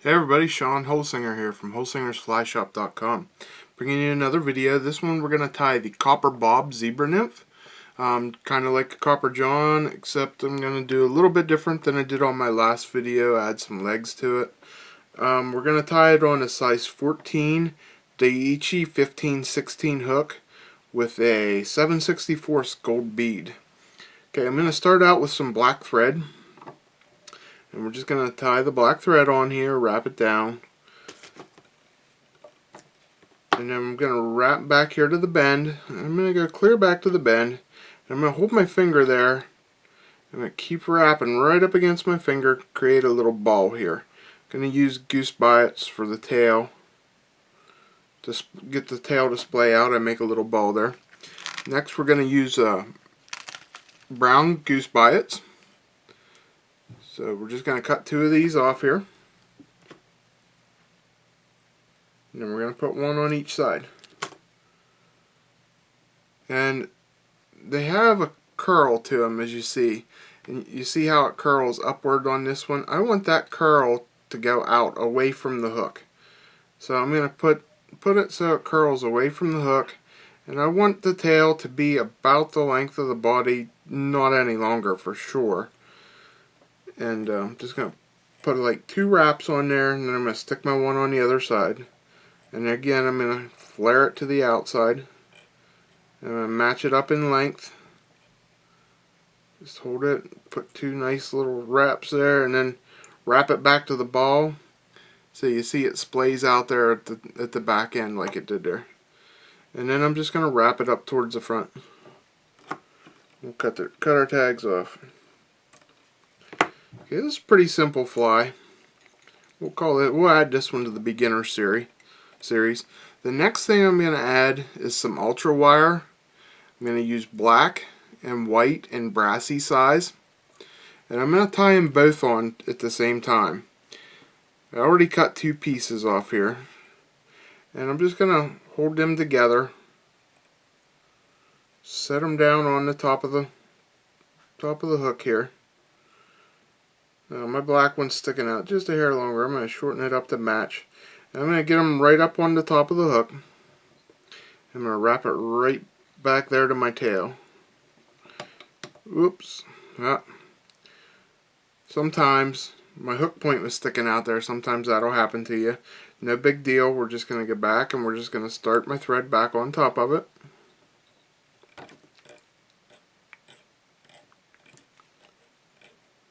Hey everybody, Sean Holsinger here from holsingersflyshop.com, bringing you another video. This one we're going to tie the Copper Bob Zebra Nymph, kind of like a Copper John, except I'm going to do a little bit different than I did on my last video, add some legs to it. We're going to tie it on a size 14 Daiichi 1516 hook with a 7/64 gold bead. Okay, I'm going to start out with some black thread. And we're just going to tie the black thread on here, wrap it down. And then I'm going to wrap back here to the bend. And I'm going to go clear back to the bend. And I'm going to hold my finger there. I'm going to keep wrapping right up against my finger, create a little ball here. I'm going to use goose biots for the tail. To get the tail to splay out, I make a little ball there. Next we're going to use brown goose biots. So we're just going to cut 2 of these off here. And then we're going to put 1 on each side. And they have a curl to them, as you see. And you see how it curls upward on this one? I want that curl to go out away from the hook. So I'm going to put it so it curls away from the hook. And I want the tail to be about the length of the body, not any longer for sure. And I'm just going to put like 2 wraps on there, and then I'm going to stick my one on the other side. And again, I'm going to flare it to the outside. And I'm going to match it up in length. Just hold it, put 2 nice little wraps there, and then wrap it back to the ball. So you see it splays out there at the back end like it did there. And then I'm just going to wrap it up towards the front. We'll cut our tags off. Okay, this is a pretty simple fly. We'll add this one to the beginner series. The next thing I'm going to add is some ultra wire. I'm going to use black and white and brassy size. And I'm going to tie them both on at the same time. I already cut 2 pieces off here. And I'm just going to hold them together. Set them down on the top of the hook here. My black one's sticking out just a hair longer. I'm going to shorten it up to match. And I'm going to get them right up on the top of the hook. I'm going to wrap it right back there to my tail. Oops. Sometimes my hook point was sticking out there. Sometimes that'll happen to you. No big deal. We're just going to get back and we're just going to start my thread back on top of it.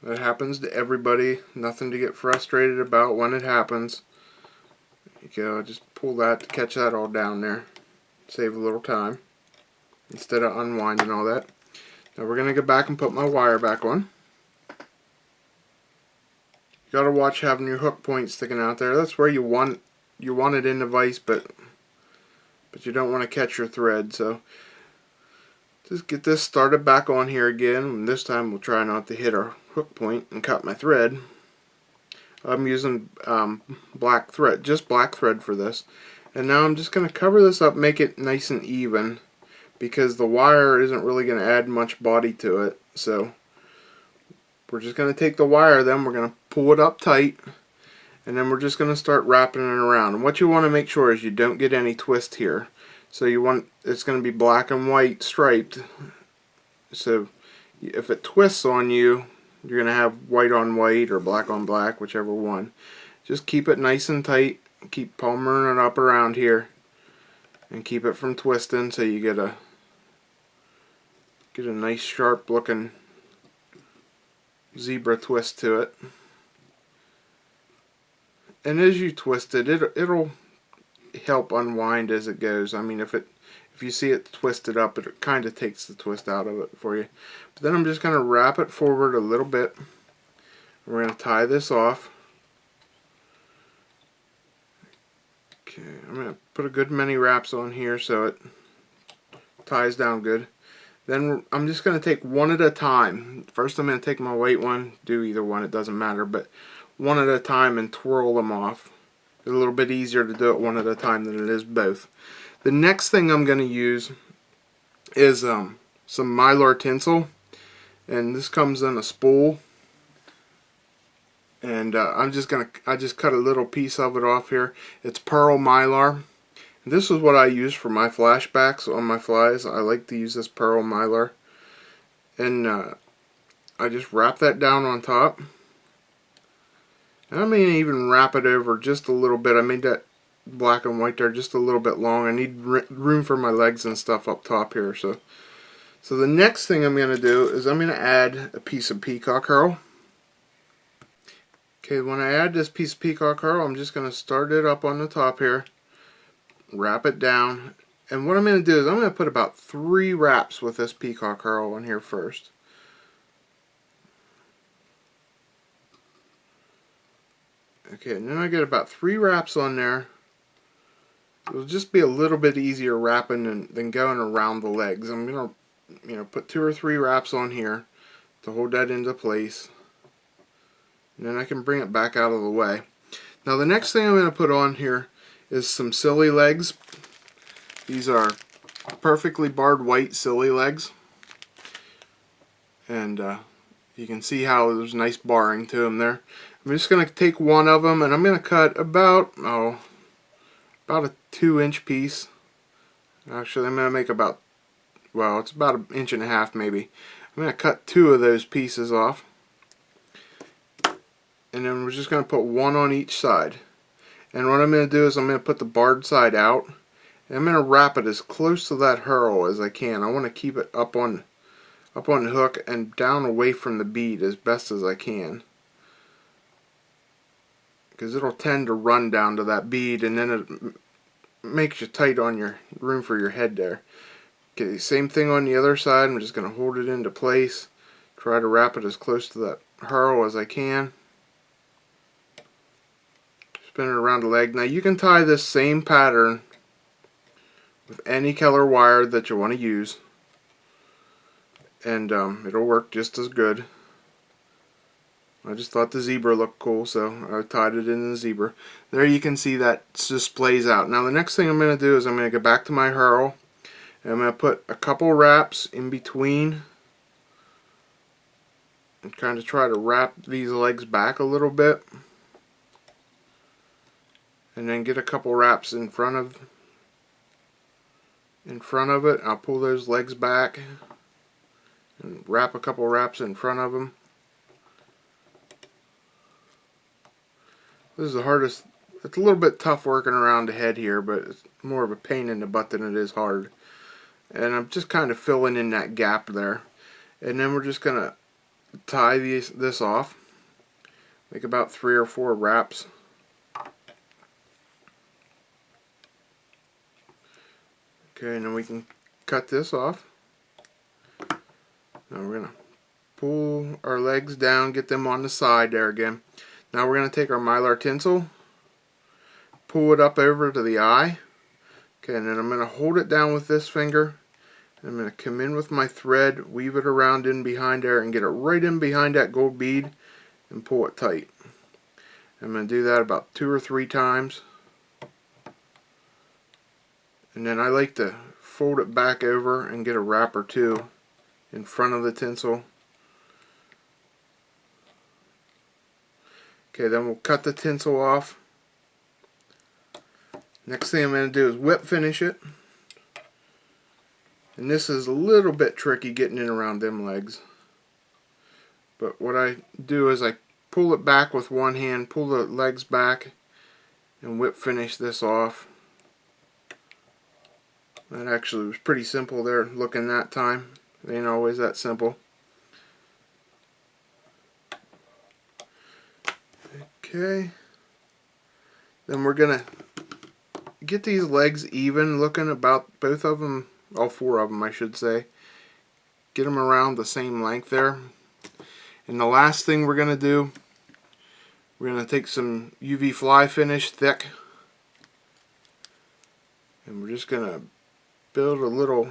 That happens to everybody. Nothing to get frustrated about when it happens. There you go. Just pull that to catch that all down there. Save a little time instead of unwinding all that. Now we're going to go back and put my wire back on. You got to watch having your hook point sticking out there. That's where you want it in the vise, but you don't want to catch your thread. So just get this started back on here again, and this time we'll try not to hit our hook point and cut my thread. I'm using black thread, just black thread for this. And now I'm just going to cover this up, make it nice and even, because the wire isn't really going to add much body to it. So we're just going to take the wire, then we're going to pull it up tight, and then we're just going to start wrapping it around. And what you want to make sure is you don't get any twist here. So it's going to be black and white striped. So if it twists on you, you're going to have white on white or black on black, whichever one. Just keep it nice and tight. Keep palmering it up around here. And keep it from twisting so you get a nice sharp looking zebra twist to it. And as you twist it, it'll help unwind as it goes. I mean, if you see it twisted up, it kind of takes the twist out of it for you. But then I'm just going to wrap it forward a little bit. We're going to tie this off. Okay, I'm going to put a good many wraps on here so it ties down good. Then I'm just going to take one at a time. First I'm going to take my white one, do either one, it doesn't matter, but one at a time and twirl them off. It's a little bit easier to do it one at a time than it is both. The next thing I'm going to use is some mylar tinsel, and this comes in a spool. And I just cut a little piece of it off here. It's pearl mylar. This is what I use for my flashbacks on my flies. I like to use this pearl mylar. And I just wrap that down on top. And I may even wrap it over just a little bit. I made that black and white there just a little bit long. I need room for my legs and stuff up top here. So the next thing I'm going to do is I'm going to add a piece of peacock herl. Okay, when I add this piece of peacock herl, I'm just going to start it up on the top here, wrap it down, and what I'm going to do is I'm going to put about 3 wraps with this peacock herl on here first. Okay, and then I get about 3 wraps on there. It'll just be a little bit easier wrapping than going around the legs. I'm going to put 2 or 3 wraps on here to hold that into place. And then I can bring it back out of the way. Now the next thing I'm going to put on here is some silly legs. These are perfectly barred white silly legs. And you can see how there's nice barring to them there. I'm just going to take one of them and I'm going to cut about a 2-inch piece. Actually, I'm going to make about, well, it's about 1.5 inches maybe. I'm going to cut 2 of those pieces off. And then we're just going to put 1 on each side. And what I'm going to do is I'm going to put the barred side out. And I'm going to wrap it as close to that herl as I can. I want to keep it up on the hook and down away from the bead as best as I can. Because it'll tend to run down to that bead and then it makes you tight on your room for your head there. Okay, same thing on the other side. I'm just going to hold it into place. Try to wrap it as close to that herl as I can. Spin it around the leg. Now you can tie this same pattern with any color wire that you want to use, and it'll work just as good. I just thought the zebra looked cool, so I tied it in the zebra. There you can see that just plays out. Now the next thing I'm going to do is I'm going to go back to my herl, and I'm going to put a couple wraps in between and kind of try to wrap these legs back a little bit. And then get a couple wraps in front of it. I'll pull those legs back and wrap a couple wraps in front of them. This is the hardest. It's a little bit tough working around the head here, but it's more of a pain in the butt than it is hard. And I'm just kind of filling in that gap there. And then we're just going to tie this off. Make about 3 or 4 wraps. Okay, and then we can cut this off. Now we're going to pull our legs down, get them on the side there again. Now we're going to take our mylar tinsel, pull it up over to the eye. Okay, and then I'm going to hold it down with this finger. I'm going to come in with my thread, weave it around in behind there, and get it right in behind that gold bead and pull it tight. I'm going to do that about 2 or 3 times. And then I like to fold it back over and get a wrap or 2 in front of the tinsel. Okay, then we'll cut the tinsel off. Next thing I'm going to do is whip finish it. And this is a little bit tricky getting in around them legs. But what I do is I pull it back with one hand, pull the legs back, and whip finish this off. That actually was pretty simple there looking that time. It ain't always that simple. Okay. Then we're going to get these legs even looking, about both of them, all 4 of them I should say. Get them around the same length there. And the last thing we're going to do, we're going to take some UV fly finish thick. And we're just going to build a little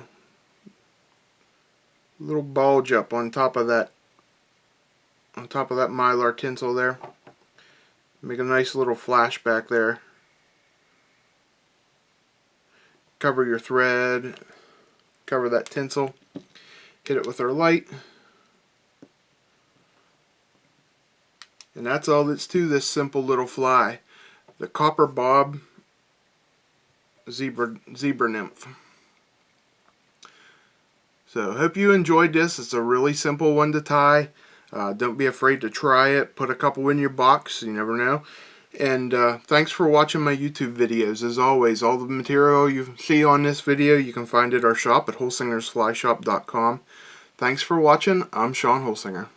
bulge up on top of that mylar tinsel there. Make a nice little flashback there. Cover your thread, cover that tinsel, hit it with our light. And that's all that's to this simple little fly. The copper bob zebra nymph. So hope you enjoyed this. It's a really simple one to tie. Don't be afraid to try it. Put a couple in your box. You never know. And thanks for watching my YouTube videos. As always, all the material you see on this video, you can find at our shop at holsingersflyshop.com. Thanks for watching. I'm Sean Holsinger.